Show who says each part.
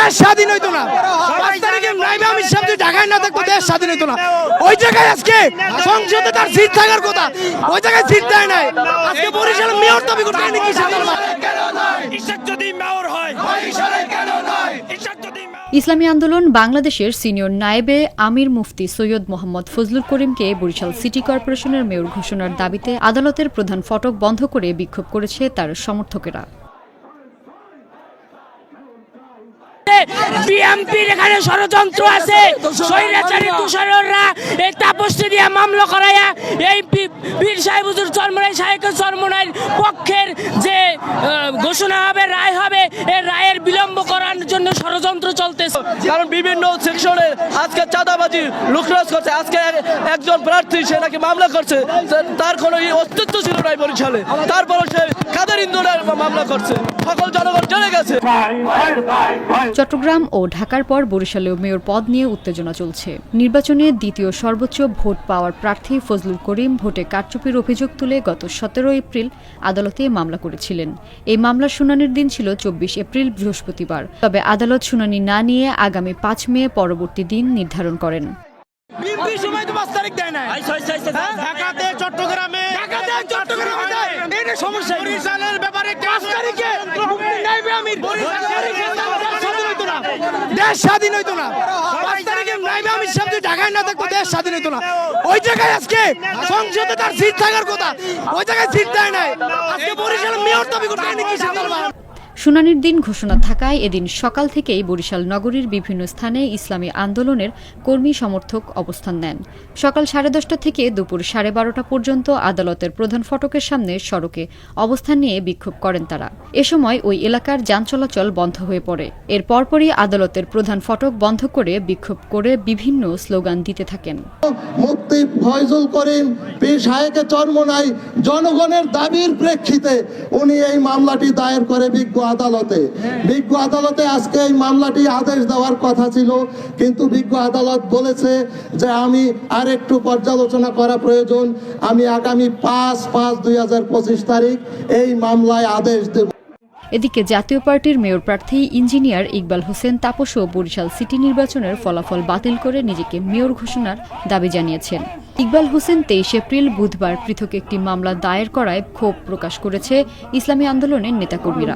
Speaker 1: দেশ স্বাধীন হইতো না। 5 তারিখে নাইবে আমির সাহেব যদি ঢাকায় না থাকতো দেশ স্বাধীন হইতো না। ওই জায়গায় আজকে সংসদে তার সিট থাকার কথা, ওই জায়গায় সিট দেয় নাই। আজকে বরিশালের মেয়র দাবি করতে কি
Speaker 2: ইসলামী আন্দোলন বাংলাদেশের সিনিয়র নায়েবে আমির মুফতি সৈয়দ মোহাম্মদ ফজলুল করিমকে বরিশাল সিটি কর্পোরেশনের মেয়র ঘোষণার দাবিতে আদালতের প্রধান ফটক বন্ধ করে বিক্ষোভ করেছে তার সমর্থকেরা।
Speaker 3: বিএমপির এখানে ষড়যন্ত্র আছে, স্বৈরাচারী তুষাররা এই তাপসী দিয়া মামলা করাইয়া এই বীর সাহেব হুজুর চরমনাই সাহেবের চরমনাইর পক্ষের যে ঘোষণা হবে, রায় হবে, এই রায়ের বিলম্ব করার জন্য ষড়যন্ত্র চলতেছে।
Speaker 4: কারণ বিভিন্ন সেকশনে আজকে চাঁদাবাজি লুটতরাজ করছে। আজকে একজন প্রার্থী সে নাকি মামলা করছে, তার কোনো অস্তিত্ব ছিল না বরিশালে, তারপরে সে কাদের ইন্ধনের মামলা করছে, সকল জনগণ জেনে গেছে।
Speaker 2: চট্টগ্রাম ও ঢাকার পর বরিশালেও মেয়র পদ নিয়ে উত্তেজনা চলছে। নির্বাচনে দ্বিতীয় সর্বোচ্চ ভোট পাওয়ার প্রার্থী ফজলুল করিম ভোটে কারচুপির অভিযোগ তুলে গত 17 এপ্রিল আদালতে মামলা করেছিলেন। এই মামলার শুনানির দিন ছিল 24 এপ্রিল বৃহস্পতিবার। তবে আদালত শুনানি না নিয়ে আগামী 5 মে পরবর্তী দিন নির্ধারণ করেন।
Speaker 1: বিএনপি সময় তো 5 তারিখ দেয় নাই। ঢাকাতে চট্টগ্রামে দেয়। এটা সমস্যা। বরিশালের ব্যাপারে 5 তারিখে নাইবে আমির দেশ স্বাধীন হইতো না। 5 তারিখে নাইবে আমির সাহেব যদি ঢাকায় না থাকতো দেশ স্বাধীন হইতো না। ওই জায়গায় আজকে সংসদে তার সিট থাকার কথা, ওই জায়গায় সিট দেয় নাই। আজকে বরিশালের মেয়র দাবি করতে কি
Speaker 2: শুনানির দিন ঘোষণা থাকায় এদিন সকাল থেকেই বরিশাল নগরীর বিভিন্ন স্থানে ইসলামী আন্দোলনের কর্মী সমর্থক অবস্থান নেন। সকাল 10:30 থেকে দুপুর 12:30 পর্যন্ত আদালতের প্রধান ফটকের সামনে সড়কে অবস্থান নিয়ে বিক্ষোভ করেন তারা। এ সময় ওই এলাকার যান চলাচল বন্ধ হয়ে পড়ে। এর পরপরই আদালতের প্রধান ফটক বন্ধ করে বিক্ষোভ করে বিভিন্ন স্লোগান দিতে থাকেন।
Speaker 5: মুফতি ফয়জুল করিম পীর সাহেবের চরমনাই জনগণের দাবির প্রেক্ষিতে উনি এই মামলাটি দায়ের করে বিজ্ঞ আদালতে আজকে এই মামলাটি আদেশ দেওয়ার কথা ছিল, কিন্তু বিজ্ঞ আদালত বলেছে যে আমি আর একটু পর্যালোচনা করা প্রয়োজন, আমি আগামী 5/5/2025 তারিখ এই মামলায় আদেশ দেব।
Speaker 2: এদিকে জাতীয় পার্টির মেয়র প্রার্থী ইঞ্জিনিয়ার ইকবাল হোসেন তাপসও বরিশাল সিটি নির্বাচনের ফলাফল বাতিল করে নিজেকে মেয়র ঘোষণার দাবি জানিয়েছেন। ইকবাল হোসেন 23 এপ্রিল বুধবার পৃথক একটি মামলা দায়ের করায় ক্ষোভ প্রকাশ করেছে ইসলামী আন্দোলনের নেতাকর্মীরা।